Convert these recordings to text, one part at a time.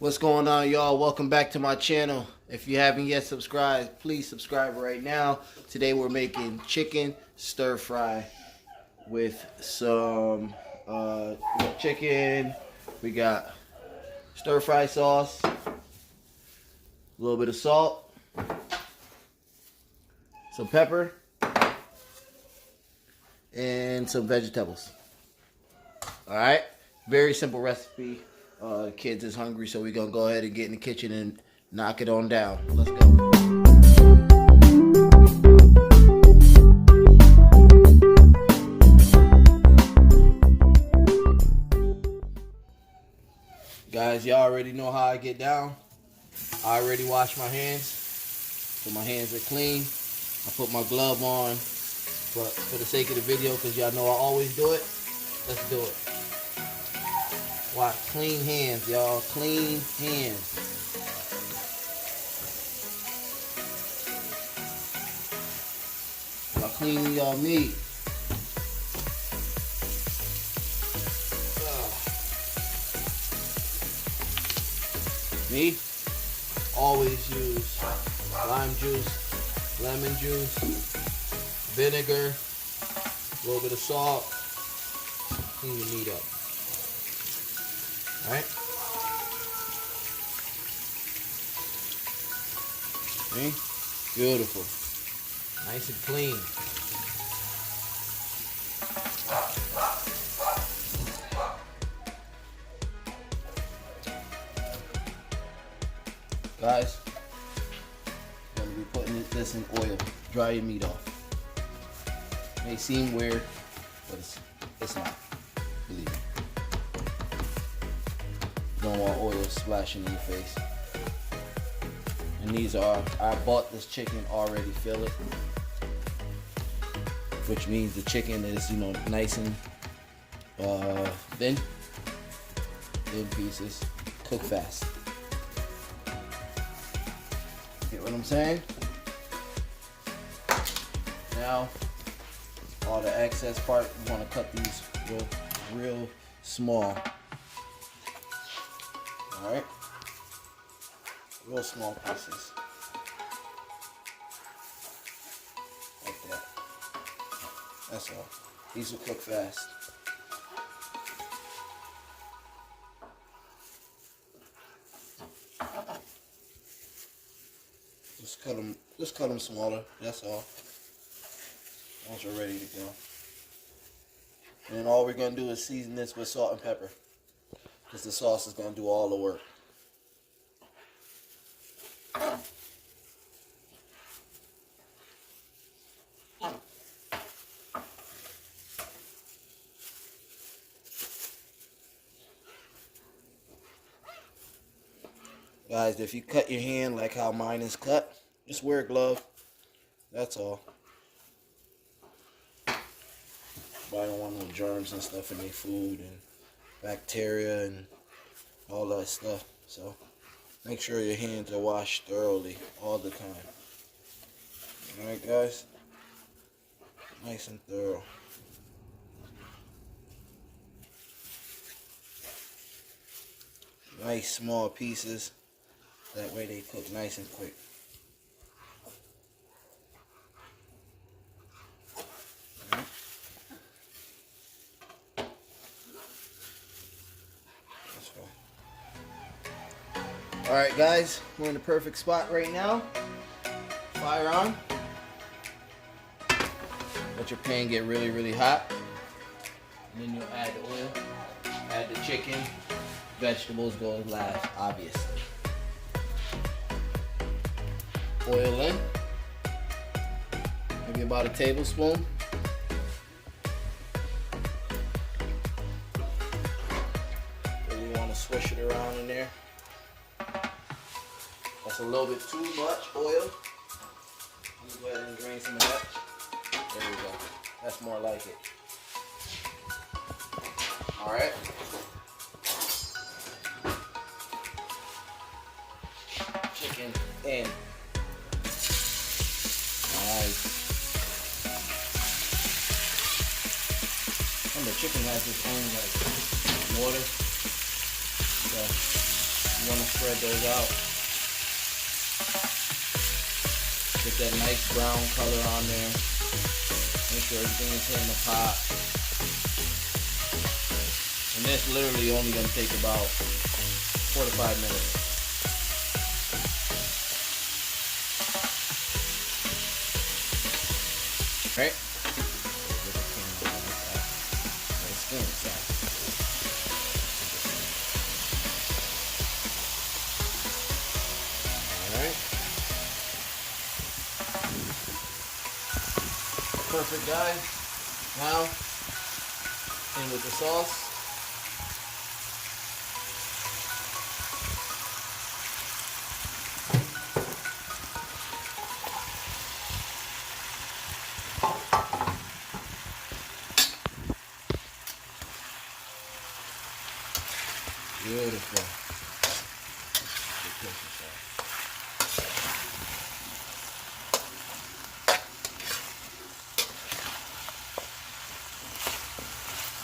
What's going on, y'all? Welcome back to my channel. If you haven't yet subscribed, please subscribe right now. Today we're making chicken stir fry with some we got chicken, we got stir fry sauce, a little bit of salt, some pepper, and some vegetables. Alright, very simple recipe. Kids is hungry, so we're gonna go ahead and get in the kitchen and knock it on down. Let's go. Guys, y'all already know how I get down. I already washed my hands, so my hands are clean. I put my glove on, but for the sake of the video, because y'all know I always do it, let's do it. Watch, clean hands, y'all. Clean hands. How clean y'all need. Me, always use lime juice, lemon juice, vinegar, a little bit of salt. Clean your meat up. Alright? See? Beautiful. Nice and clean. Guys, I'm going to be putting this in oil. Dry your meat off. May seem weird, but it's not. Believe me. Don't want oil splashing in your face. And these are, I bought this chicken already fillet, which means the chicken is, you know, nice and thin pieces, cook fast. Get what I'm saying? Now, all the excess part, you want to cut these real small. Alright, real small pieces, like that. That's all. These will cook fast. Just cut them smaller. That's all. Once you're ready to go, and then all we're gonna do is season this with salt and pepper. Because the sauce is going to do all the work. Guys, if you cut your hand like how mine is cut, just wear a glove. That's all. I don't want no germs and stuff in your food and bacteria and all that stuff. So make sure your hands are washed thoroughly all the time. Alright, guys, nice and thorough. Nice small pieces, that way they cook nice and quick. Alright guys, we're in the perfect spot right now. Fire on. Let your pan get really hot. And then you'll add the oil, add the chicken. Vegetables go last, obviously. Oil in. Maybe about a tablespoon. Really want to swish it around in there. That's a little bit too much oil. Let me go ahead and drain some of that. There we go. That's more like it. Alright. Chicken in. Nice. And the chicken has its own like water. So You want to spread those out. Get that nice brown color on there. Make sure everything is hitting the pot. And this literally only going to take about 4 to 5 minutes. Right? Alright. Perfect, guys. Now, in with the sauce. Beautiful.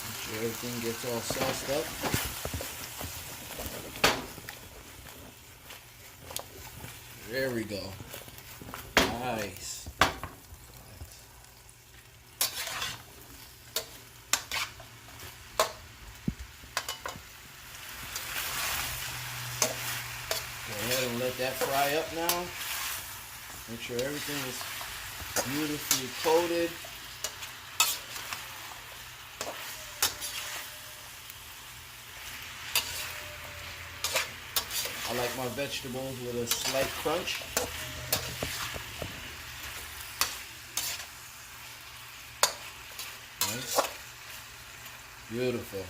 Make sure everything gets all sauced up. There we go. Nice. Go ahead and let that fry up now. Make sure everything is beautifully coated. I like my vegetables with a slight crunch. Nice. Beautiful.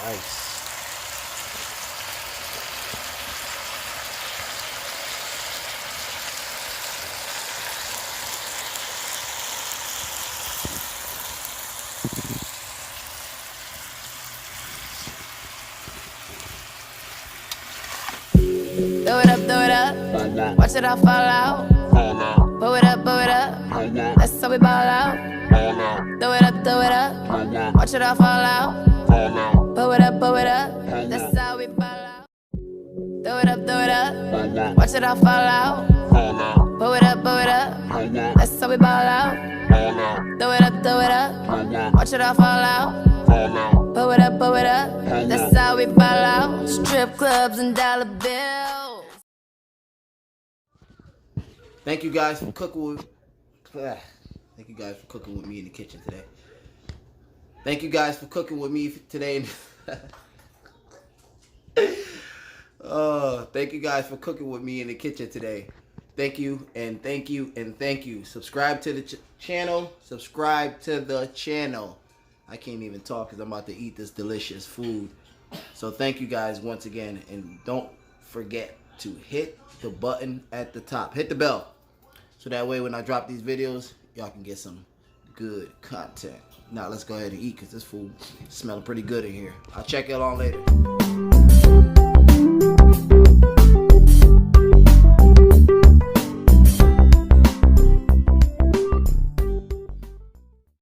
Nice. Throw it up, watch it all fall out. Blow it up, that's how we ball out. Throw it up, watch it all fall out. Blow it up, that's how we ball out. Throw it up, watch it all fall out. Blow it up, that's how we ball out. Throw it up, watch it all fall out. Blow it up, that's how we ball out. Strip clubs and dollar bills. Thank you guys for cooking with. Thank you guys for cooking with me in the kitchen today. Thank you guys for cooking with me today. Thank you guys for cooking with me in the kitchen today. Thank you and thank you and thank you. Subscribe to the channel. Subscribe to the channel. I can't even talk because I'm about to eat this delicious food. So thank you guys once again. And don't forget to hit the button at the top. Hit the bell. So that way when I drop these videos, y'all can get some good content. Now let's go ahead and eat because this food is smelling pretty good in here. I'll check y'all on later.